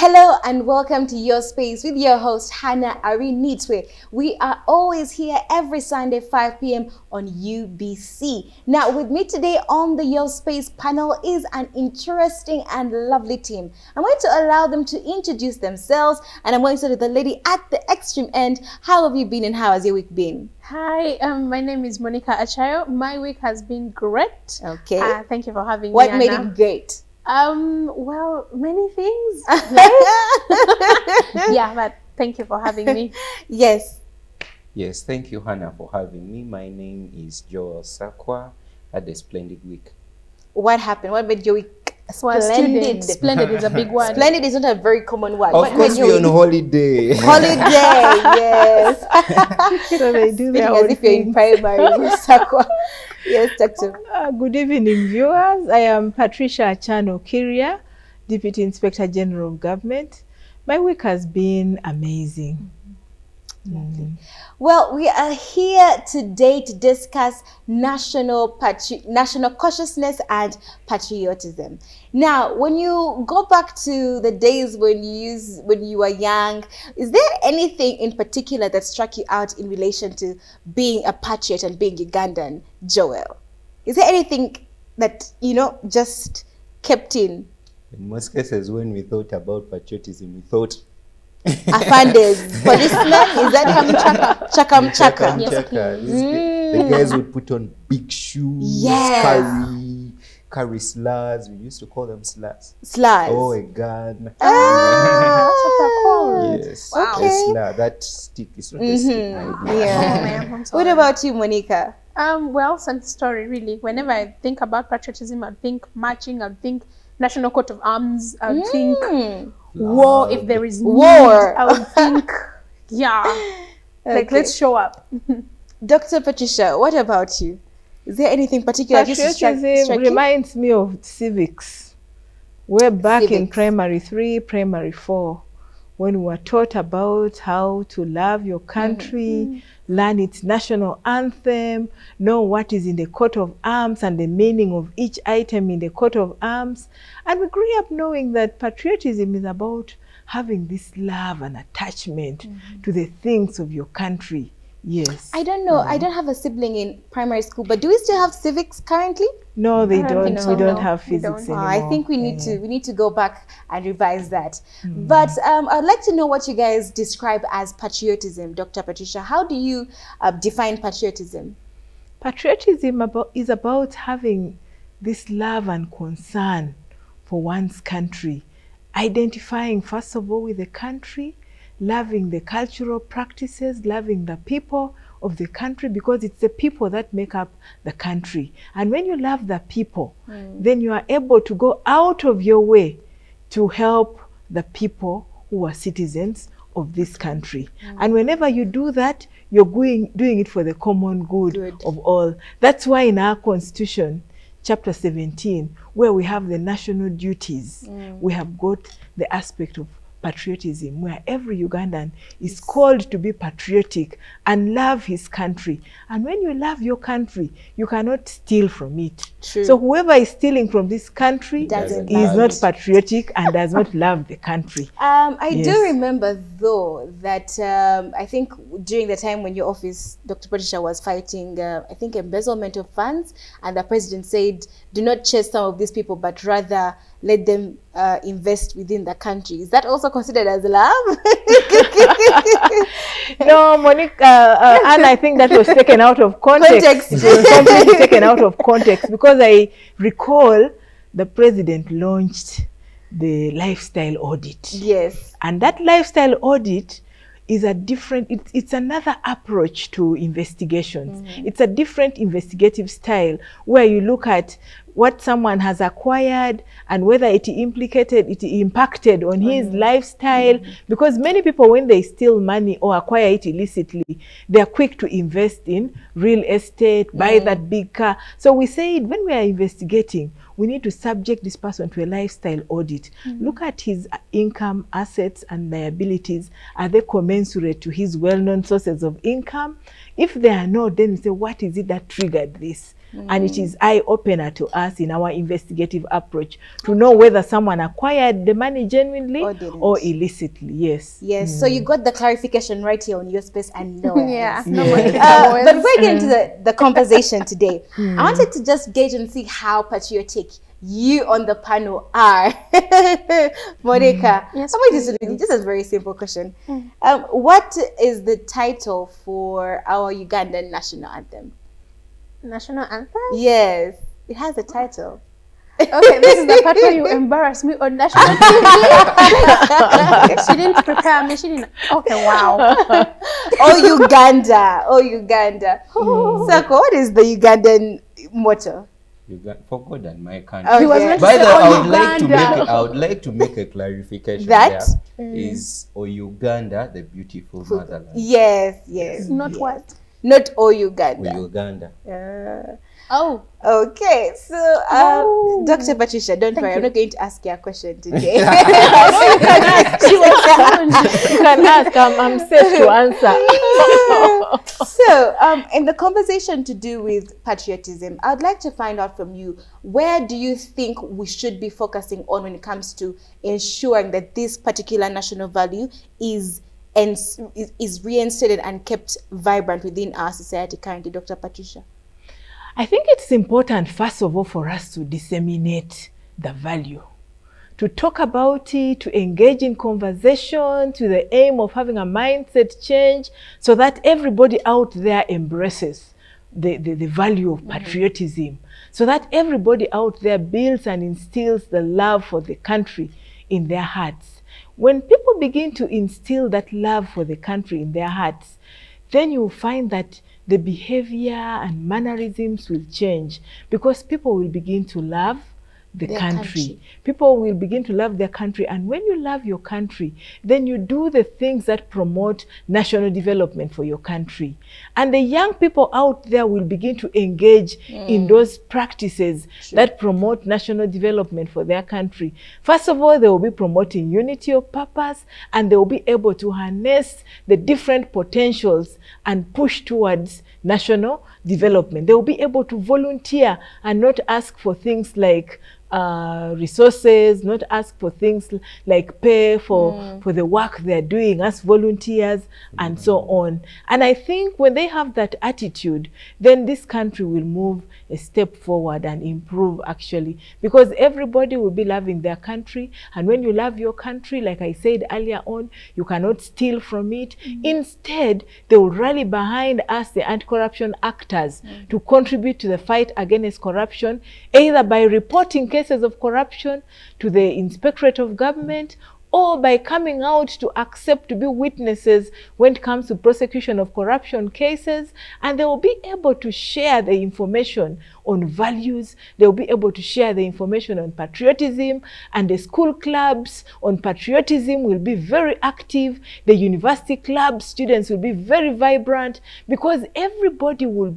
Hello and welcome to Your Space with your host Hannah Arinitwe. We are always here every Sunday 5 p.m. on UBC. Now with me today on the Your Space panel is an interesting and lovely team. I'm going to allow them to introduce themselves, and I'm going to start with the lady at the extreme end. How have you been and how has your week been? Hi, my name is Monica Achayo. My week has been great. Okay. Thank you for having me, What made Anna. it great? Well, many things. Yeah, but thank you for having me. Yes. Yes, thank you, Hannah, for having me. My name is Joel Sakwa. Had a splendid week. What happened? What made your week Well, splendid? Splendid is a big word. Splendid is not a very common word. Of What course, made your we're on week- holiday. Holiday, yes. So they do their Speaking as own if you're in thing. primary. Sakwa. Yes, Doctor. Good evening, viewers. I am Patricia Achano Kiria, Deputy Inspector General of Government. My week has been amazing. Well, we are here today to discuss national consciousness and patriotism. Now, when you go back to the days when you were young, is there anything in particular that struck you out in relation to being a patriot and being Ugandan, Joel? Is there anything that, just kept in? In most cases, when we thought about patriotism, we thought Afandes, policemen, is that Chakam Chaka? Yes, Chaka. The guys would put on big shoes, Yes. carry slurs. We used to call them slurs. Slurs. Oh, a gun. Ah, Yes. Okay. A slur. That stick is not a stick. my dear. yeah. Oh, ma'am, I'm What sorry. about you, Monica? Well, some story really. Whenever I think about patriotism, I'd think marching, I'd think National Coat of Arms, I'd think war if there is need. War. I would think, yeah, like Okay. let's show up. Dr. Patricia, what about you? Is there anything particular that used to Patriotism strike you? reminds me of civics. We're back in Civics. primary 3, primary 4, when we were taught about how to love your country, learn its national anthem, know what is in the coat of arms and the meaning of each item in the coat of arms. And we grew up knowing that patriotism is about having this love and attachment to the things of your country. Yes. I don't know. I don't have a sibling in primary school, but do we still have civics currently? No, they I don't think don't. so, We don't no. have We physics don't. anymore. I think we need to go back and revise that. But I'd like to know what you guys describe as patriotism, Dr. Patricia. How do you define patriotism? Patriotism is about having this love and concern for one's country, identifying first of all with the country, loving the cultural practices, loving the people of the country, because it's the people that make up the country. And when you love the people, then you are able to go out of your way to help the people who are citizens of this country. And whenever you do that, you're doing it for the common good of all. That's why in our constitution, chapter 17, where we have the national duties, we have got the aspect of patriotism, where every Ugandan is called to be patriotic and love his country. And when you love your country, you cannot steal from it. True. So whoever is stealing from this country Doesn't is love not it. patriotic and does not love the country. I do Yes. remember, though, that I think during the time when your office, Dr. Patricia, was fighting, I think, embezzlement of funds, and the president said, do not chase some of these people, but rather let them invest within the country. Is that also considered as love? No, Monica, and I think that was taken out of context. Context. It was completely taken out of context, because I recall the president launched the lifestyle audit. Yes. And that lifestyle audit is a different, it's another approach to investigations. It's a different investigative style, where you look at what someone has acquired and whether it impacted on his lifestyle. Because many people, when they steal money or acquire it illicitly, they're quick to invest in real estate, buy that big car. So we said, when we are investigating, we need to subject this person to a lifestyle audit. Look at his income, assets, and liabilities. Are they commensurate to his well-known sources of income? If they are not, then we say, what is it that triggered this? And it is eye-opener to us in our investigative approach to know whether someone acquired the money genuinely or illicitly. Yes. Yes. So you got the clarification right here on your space and no. Yeah. But we're getting to the conversation today. I wanted to just gauge and see how patriotic you on the panel are. Monica, Yes, just a very simple question. What is the title for our Ugandan national anthem? National anthem? Yes, it has a title. Okay, this is the part where you embarrass me on national TV. She didn't prepare me. She didn't. Okay, wow. Oh, Uganda. Oh, Uganda. Sako, what is the Ugandan motto? For God and my country. Okay. By the way, I would like to make a clarification. That is O Uganda, the beautiful motherland. Yes, yes. Not yes. what? Not O Uganda. O Uganda. Oh. Okay, so Dr. Patricia, don't worry, I'm not going to ask you a question today. You can ask, I'm set to answer. So, in the conversation to do with patriotism, I'd like to find out from you, where do you think we should be focusing on when it comes to ensuring that this particular national value is reinstated and kept vibrant within our society currently, Dr. Patricia? I think it's important, first of all, for us to disseminate the value, to talk about it, to engage in conversation, to the aim of having a mindset change so that everybody out there embraces the value of patriotism, so that everybody out there builds and instills the love for the country in their hearts. When people begin to instill that love for the country in their hearts, then you'll find that the behavior and mannerisms will change, because people will begin to love their country. People will begin to love their country. And when you love your country, then you do the things that promote national development for your country. And the young people out there will begin to engage in those practices that promote national development for their country. First of all, they will be promoting unity of purpose, and they will be able to harness the different potentials and push towards national development. They will be able to volunteer and not ask for things like resources, not ask for things like pay for the work they're doing as volunteers and so on. And I think when they have that attitude, then this country will move a step forward and improve, actually, because everybody will be loving their country. And when you love your country, like I said earlier on, you cannot steal from it. Instead, they will rally behind us, the anti-corruption actors, to contribute to the fight against corruption, either by reporting cases of corruption to the Inspectorate of Government, or by coming out to accept to be witnesses when it comes to prosecution of corruption cases. And they will be able to share the information on values. They will be able to share the information on patriotism, and the school clubs on patriotism will be very active. The university clubs, students will be very vibrant, because everybody will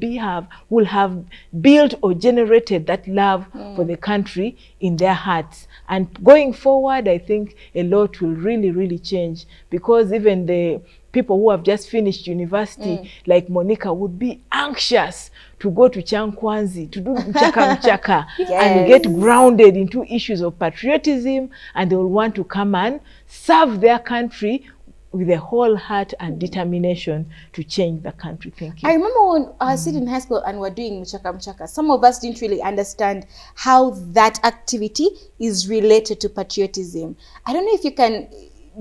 have built or generated that love for the country in their hearts. And going forward, I think a lot will really change, because even the people who have just finished university, like Monica, would be anxious to go to Chankwanzi, to do mchaka and get grounded into issues of patriotism, and they will want to come and serve their country with a whole heart and determination to change the country. Thank you. I remember when I was sitting in high school and we're doing mchaka, some of us didn't really understand how that activity is related to patriotism. I don't know if you can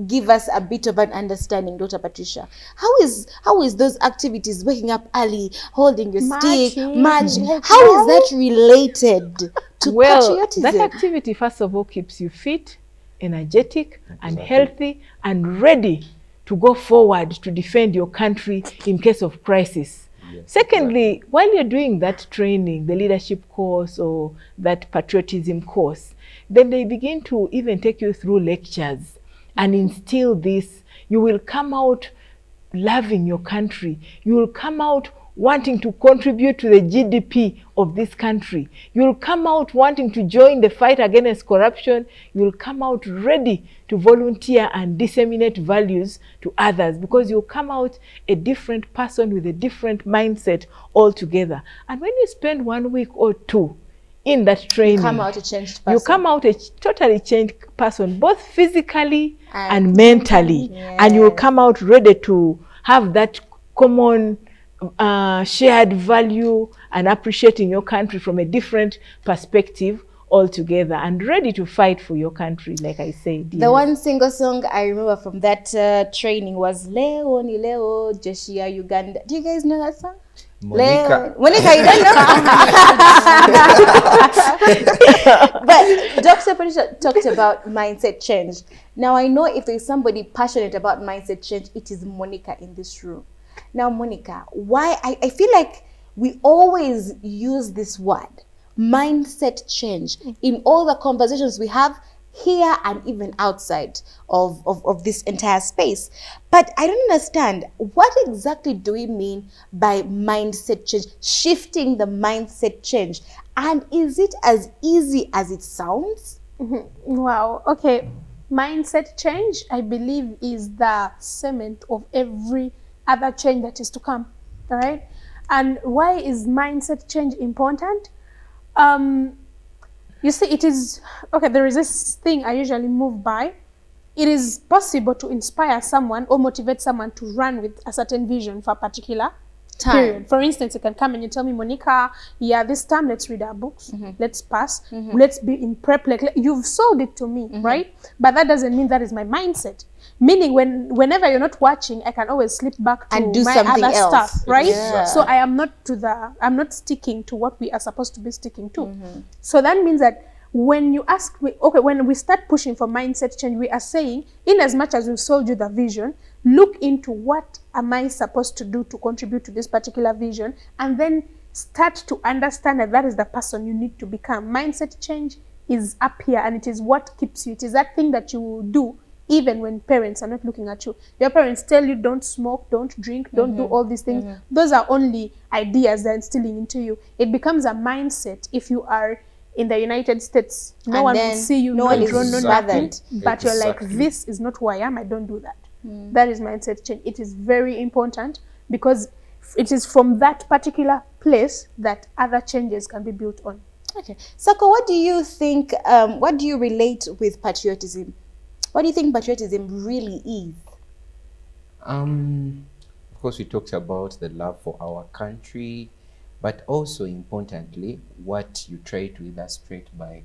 give us a bit of an understanding, Dr. Patricia. How is those activities, waking up early, holding your stick, marching, how is that related to patriotism? That activity, first of all, keeps you fit, energetic, and healthy, and ready to go forward to defend your country in case of crisis. Yes. Secondly, while you're doing that training, the leadership course or that patriotism course, then they begin to even take you through lectures and instill this. You will come out loving your country. You will come out wanting to contribute to the GDP of this country. You'll come out wanting to join the fight against corruption. You'll come out ready to volunteer and disseminate values to others, because you'll come out a different person with a different mindset altogether. And when you spend 1 week or two in that training, You come out a changed person. you come out a totally changed person, both physically and mentally. And you will come out ready to have that common shared value and appreciating your country from a different perspective altogether, and ready to fight for your country, like I said. The one single song I remember from that training was Leo ni Leo Jeshi ya Uganda. Do you guys know that song? Monica. Monica, you don't know? But Dr. Patricia talked about mindset change. Now, I know if there's somebody passionate about mindset change, it is Monica in this room. Now, Monica, why I feel like we always use this word, mindset change, in all the conversations we have here and even outside of this entire space. But I don't understand, what exactly do we mean by mindset change, shifting the mindset change? And is it as easy as it sounds? Wow. Okay. Mindset change, I believe, is the cement of every other change that is to come. All right. And why is mindset change important? You see, it is, okay, there is this thing I usually move by. It is possible to inspire someone or motivate someone to run with a certain vision for a particular period. For instance, you can come and you tell me, Monica, yeah, this time let's read our books, let's pass, let's be in prep. Like, you've sold it to me, right? But that doesn't mean that is my mindset. Meaning, whenever you're not watching, I can always slip back to and do my something other else. stuff, right? Yeah. So I am not I'm not sticking to what we are supposed to be sticking to. So that means that when you ask me, okay, when we start pushing for mindset change, we are saying, in as much as we've sold you the vision, look into what am I supposed to do to contribute to this particular vision, and then start to understand that that is the person you need to become. Mindset change is up here, and it is what keeps you. It is that thing that you will do even when parents are not looking at you. Your parents tell you don't smoke, don't drink, don't do all these things. Those are only ideas they're instilling into you. It becomes a mindset. If you are in the United States, no one will see you, no one is nothing, but you're like, this is not who I am, I don't do that. That is mindset change. It is very important, because it is from that particular place that other changes can be built on. Okay. Sako, what do you think, what do you relate with patriotism? What do you think patriotism really is? Of course, we talked about the love for our country, but also importantly, what you try to illustrate by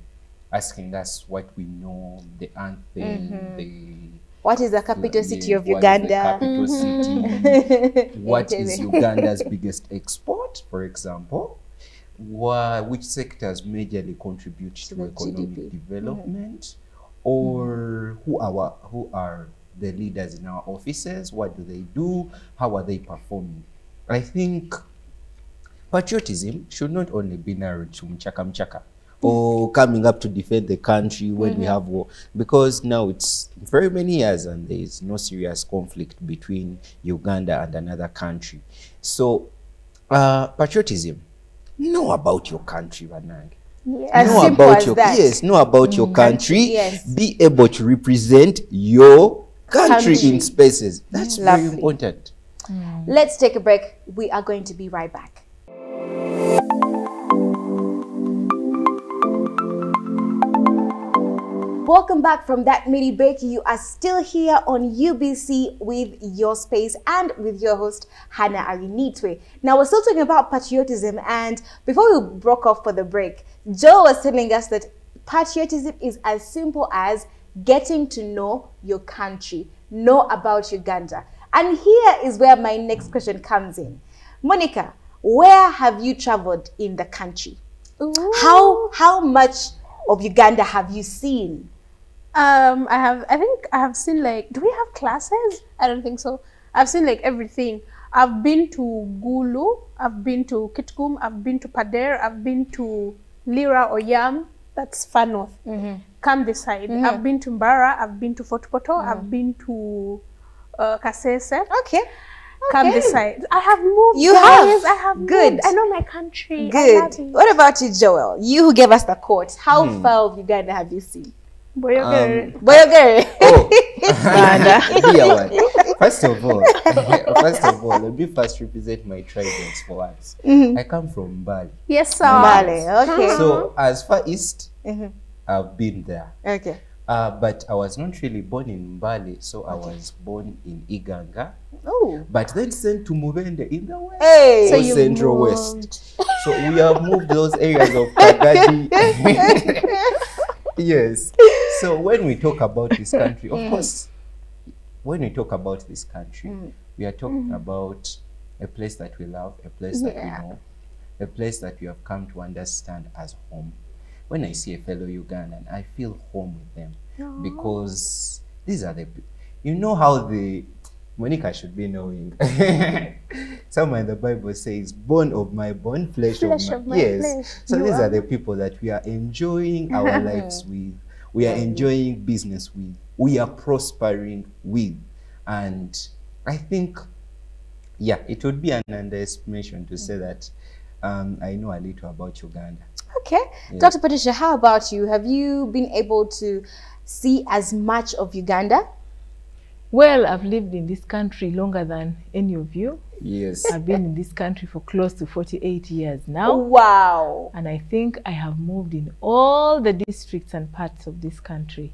asking us what we know, the anthem, what is the capital city of Uganda? What is the capital city? What is Uganda's biggest export, for example? Which sectors majorly contribute to economic development? Or who are the leaders in our offices? What do they do? How are they performing? I think patriotism should not only be narrowed to mchaka or coming up to defend the country when we have war, because now it's very many years and there is no serious conflict between Uganda and another country. So patriotism, know about your country, Vanang. As know simple about as your that. yes, know about your country. Yes. Be able to represent your country in spaces. That's very important. Let's take a break. We are going to be right back. Welcome back from that mini break. You are still here on UBC with your space and with your host, Hannah Arinitwe. Now, we're still talking about patriotism, and before we broke off for the break, Joe was telling us that patriotism is as simple as getting to know your country, know about Uganda. And here is where my next question comes in. Monica, where have you traveled in the country? How much of Uganda have you seen? I think I have seen, like, do we have classes? I don't think so. I've seen like everything. I've been to Gulu, I've been to Kitgum, I've been to Pader, I've been to Lira or Yam, that's far north. Come this side. I've been to Mbara, I've been to Fort Poto, I've been to Kasese. Okay. come this side. I have moved. You guys. have? I have Good. moved. I know my country. I Good. love it. What about you, Joel? You who gave us the quote. How far of Uganda have you seen? Boyogere. Boyogere. Oh, dear one. First of all, let me first represent my tribe for once. I come from Bali. Yes, sir. Vale. Okay. So as far east, I've been there. Okay. But I was not really born in Bali, so I was born in Uganda. Oh. But then sent to Mubende in the west. Hey. So you Central West. So we have moved those areas of Kagadi. Yes. So when we talk about this country, of course, when we talk about this country, we are talking about a place that we love, a place that we know, a place that we have come to understand as home. When I see a fellow Ugandan, I feel home with them because these are the, you know how the, Monica should be knowing. Somewhere in the Bible says, bone of my bone, flesh of my yes. Flesh. So these are the people that we are enjoying our lives with. We are enjoying business with. We are prospering with. And I think, yeah, it would be an underestimation to say that I know a little about Uganda. Okay. Yeah. Dr. Patricia, how about you? Have you been able to see as much of Uganda? Well, I've lived in this country longer than any of you. Yes. I've been in this country for close to 48 years now. Wow. And I think I have moved in all the districts and parts of this country.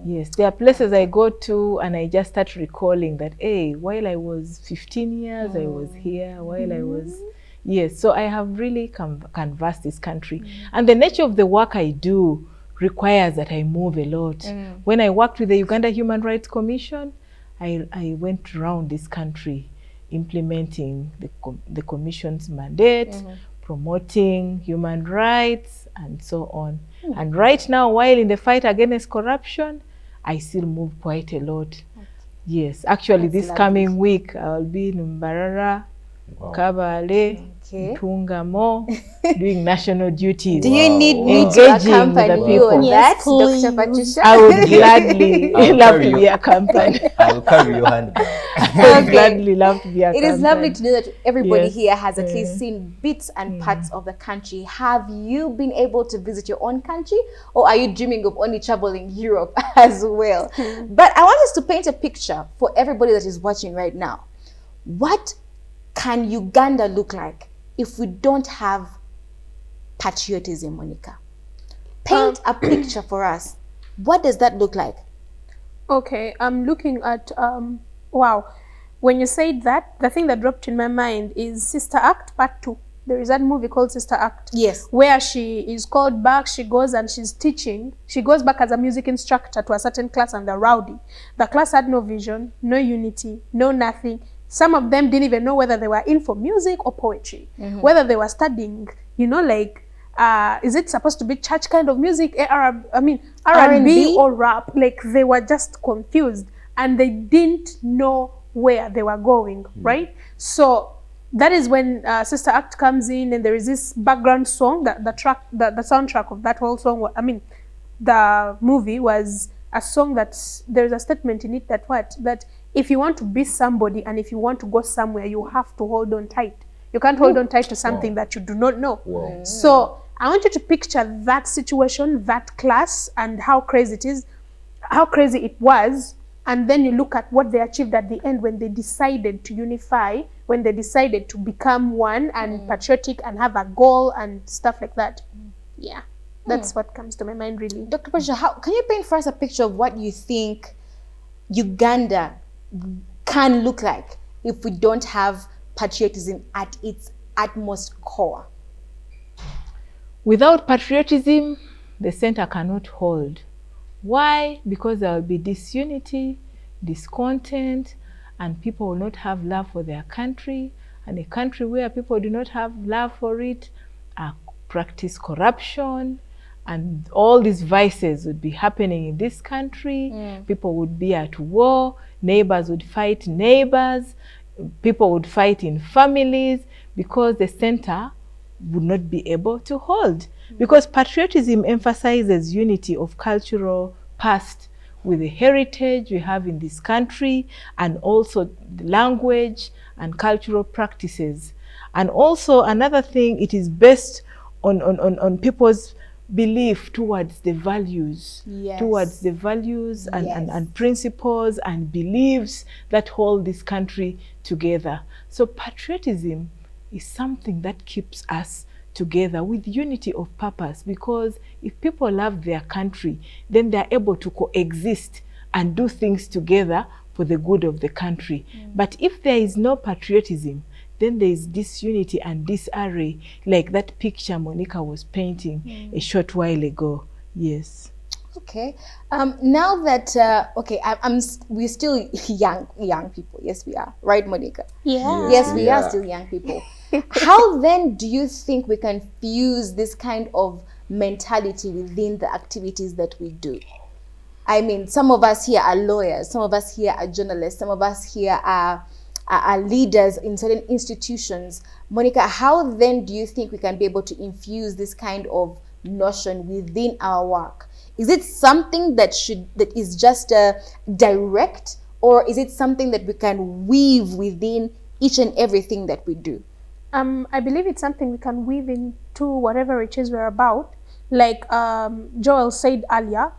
Yes, there are places I go to and I just start recalling that, hey, while I was 15 years, I was here, while I was... Yes, so I have really canvassed this country. And the nature of the work I do requires that I move a lot. When I worked with the Uganda Human Rights Commission, I went around this country implementing the commission's mandate, promoting human rights, and so on. And right now, while in the fight against corruption, I still move quite a lot. Yes, actually, this coming week, I'll be in Mbarara, Kabale, Tungamo, doing national duties. Do you need me to accompany you on that, Dr. Patricia? I would gladly love to be accompanied. I'll carry your handbag. I would gladly love to be accompanied. It is lovely to know that everybody here has at least seen bits and parts of the country. Have you been able to visit your own country, or are you dreaming of only traveling Europe as well? But I want us to paint a picture for everybody that is watching right now. What can Uganda look like if we don't have patriotism, Monica? Paint a picture for us. What does that look like? Okay, I'm looking at, wow. When you said that, the thing that dropped in my mind is Sister Act Part 2. There is that movie called Sister Act. Yes. Where she is called back, she goes and she's teaching. She goes back as a music instructor to a certain class and they're rowdy. The class had no vision, no unity, no nothing. Some of them didn't even know whether they were in for music or poetry, whether they were studying, you know, like, is it supposed to be church kind of music, R&B or rap? Like, they were just confused and they didn't know where they were going, right? So that is when Sister Act comes in and there is this background song, the soundtrack of that whole song, the movie was a song that there's a statement in it that that if you want to be somebody and if you want to go somewhere, you have to hold on tight. You can't hold on tight to something that you do not know. So I want you to picture that situation, that class, and how crazy it is, how crazy it was. And then you look at what they achieved at the end when they decided to unify, when they decided to become one and patriotic and have a goal and stuff like that. Yeah, that's what comes to my mind, really. Dr. Patricia, can you paint for us a picture of what you think Uganda can look like if we don't have patriotism at its utmost core? Without patriotism, the center cannot hold. Why? Because there will be disunity, discontent, and people will not have love for their country. And a country where people do not have love for it, practice corruption, and all these vices would be happening in this country. People would be at war, neighbors would fight neighbors, people would fight in families because the center would not be able to hold. Because patriotism emphasizes unity of cultural past with the heritage we have in this country, and also the language and cultural practices. And also another thing, it is based on people's belief towards the values, Yes. towards the values and, Yes. and principles and beliefs that hold this country together. So patriotism is something that keeps us together with unity of purpose, because if people love their country, then they're able to coexist and do things together for the good of the country. But if there is no patriotism, then there is disunity and disarray, like that picture Monica was painting a short while ago. Yes. Okay. Now that we're still young people. Yes, we are. Right, Monica? Yeah. Yes, we are Yeah. still young people. How then do you think we can fuse this kind of mentality within the activities that we do? I mean, some of us here are lawyers, some of us here are journalists, some of us here are leaders in certain institutions. Monica, how then do you think we can be able to infuse this kind of notion within our work? Is it something that is just direct, or is it something that we can weave within each and everything that we do? I believe it's something we can weave into whatever it is we're about. Like Joel said earlier,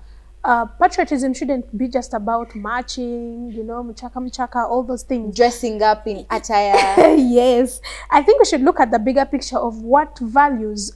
patriotism shouldn't be just about marching, you know, mchaka, all those things. Dressing up in attire. Yes. I think we should look at the bigger picture of what values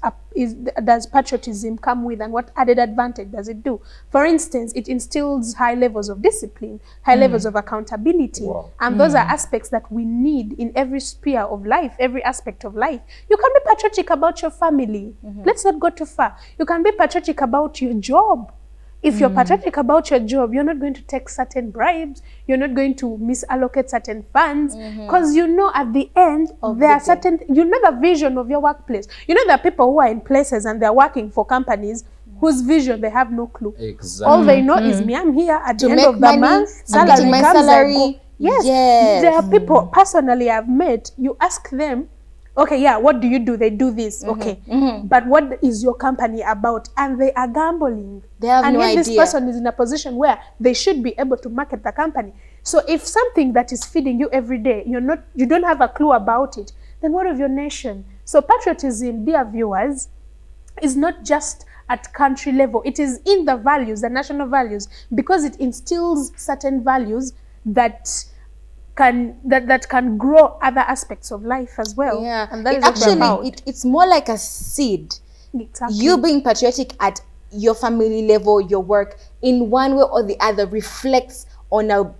does patriotism come with, and what added advantage does it do. For instance, it instills high levels of discipline, high levels of accountability. Wow. And those are aspects that we need in every sphere of life, every aspect of life. You can be patriotic about your family. Let's not go too far. You can be patriotic about your job. If you're patriotic about your job, you're not going to take certain bribes, you're not going to misallocate certain funds, because you know at the end, there are certain, you know the vision of your workplace. You know there are people who are in places and they're working for companies whose vision they have no clue. Exactly. All they know is me, I'm here at the end make of the money, month, I'm salary getting my comes, I salary. go. Yes, Yes. there are people personally I've met, you ask them, okay, yeah, what do you do? They do this. Okay. But what is your company about? And they are gambling. They have and no yet this idea. person is in a position where they should be able to market the company. So if something that is feeding you every day, you don't have a clue about it, then what of your nation? So patriotism, dear viewers, is not just at country level. It is in the values, the national values, because it instills certain values that can grow other aspects of life as well. Yeah. And that is what we're about. It's more like a seed. Exactly. You being patriotic at your family level, your work, in one way or the other, reflects on a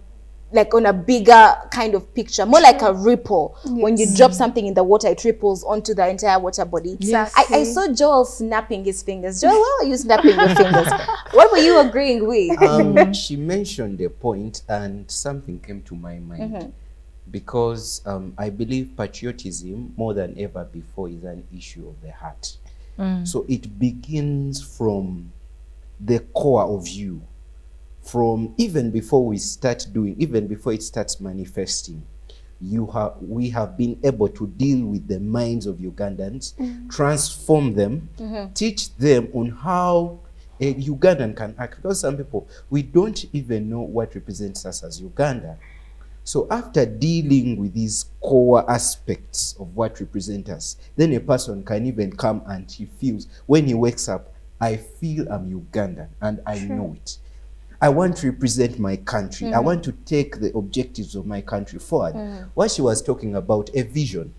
bigger kind of picture, more like a ripple. When you drop something in the water, it ripples onto the entire water body. Yes. I saw Joel snapping his fingers. Joel, why were you snapping your fingers? What were you agreeing with? She mentioned a point and something came to my mind. Because I believe patriotism, more than ever before, is an issue of the heart. So it begins from the core of you. From even before we start doing, even before it starts manifesting, we have been able to deal with the minds of Ugandans, transform them, teach them on how a Ugandan can act. Because some people, we don't even know what represents us as Uganda. So after dealing with these core aspects of what represents us, then a person can even come and he feels, when he wakes up, I feel I'm Ugandan and I know it. I want to represent my country. I want to take the objectives of my country forward. What she was talking about, a vision.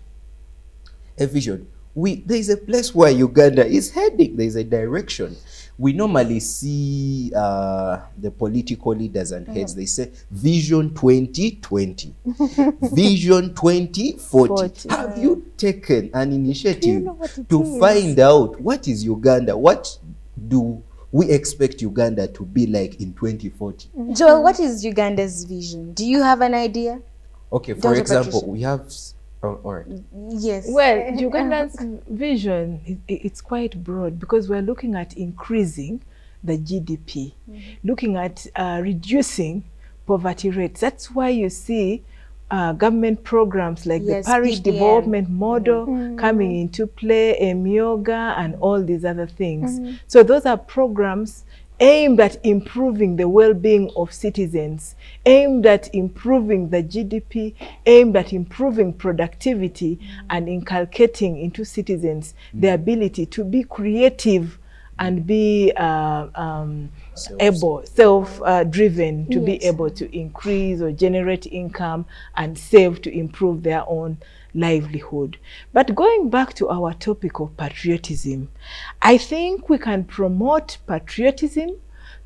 A vision. There is a place where Uganda is heading. There is a direction. We normally see the political leaders and heads, they say, Vision 2020, Vision 2040. Have you taken an initiative to find out what is Uganda? What do we expect Uganda to be like in 2040? Joel, what is Uganda's vision? Do you have an idea? Okay, for Dr. example, Patricia. we have... Oh, all right. Yes. Well, Uganda's vision, it's quite broad, because we're looking at increasing the GDP, looking at reducing poverty rates. That's why you see government programs like the Parish PDM. Development Model coming into play, Emyoga, and all these other things. So those are programs aimed at improving the well-being of citizens, aimed at improving the GDP, aimed at improving productivity, and inculcating into citizens the ability to be creative and be self-driven, to be able to increase or generate income and save to improve their own livelihood. But going back to our topic of patriotism, I think we can promote patriotism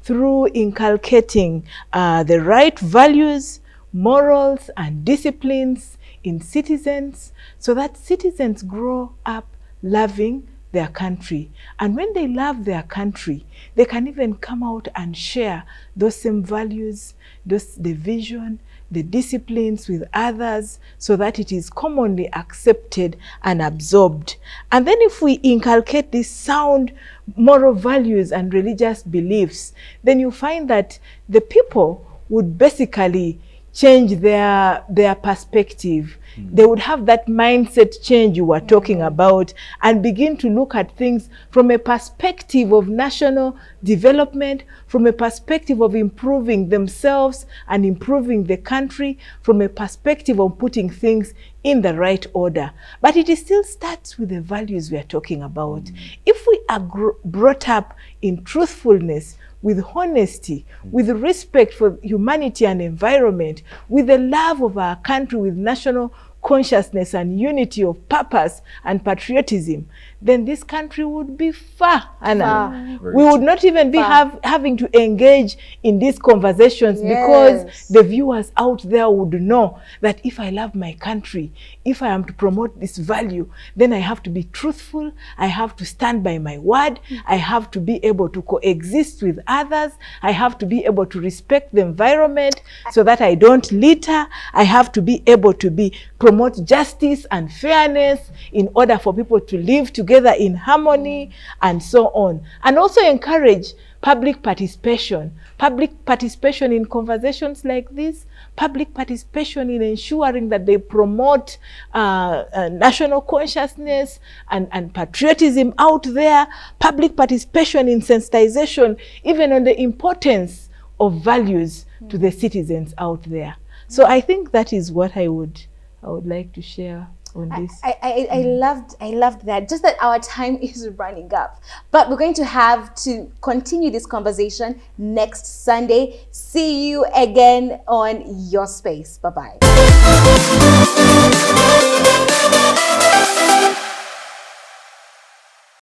through inculcating the right values, morals, and disciplines in citizens, so that citizens grow up loving their country. And when they love their country, they can even come out and share those same values, the vision, the disciplines with others, so that it is commonly accepted and absorbed. And then if we inculcate these sound moral values and religious beliefs, then you find that the people would basically change their perspective. They would have that mindset change you were talking about, and begin to look at things from a perspective of national development, from a perspective of improving themselves and improving the country, from a perspective of putting things in the right order. But it still starts with the values we are talking about. If we are brought up in truthfulness, with honesty, with respect for humanity and environment, with the love of our country, with national consciousness and unity of purpose and patriotism, then this country would be far. And we would not even be having to engage in these conversations, because the viewers out there would know that if I love my country, if I am to promote this value, then I have to be truthful, I have to stand by my word, I have to be able to coexist with others, I have to be able to respect the environment so that I don't litter, I have to be able to promote justice and fairness in order for people to live together in harmony, and so on. And also encourage public participation in conversations like this, public participation in ensuring that they promote national consciousness and patriotism out there, public participation in sensitization, even on the importance of values to the citizens out there. So I think that is what I would like to share on this. I loved that. Just that our time is running up. But we're going to have to continue this conversation next Sunday. See you again on Your Space. Bye-bye.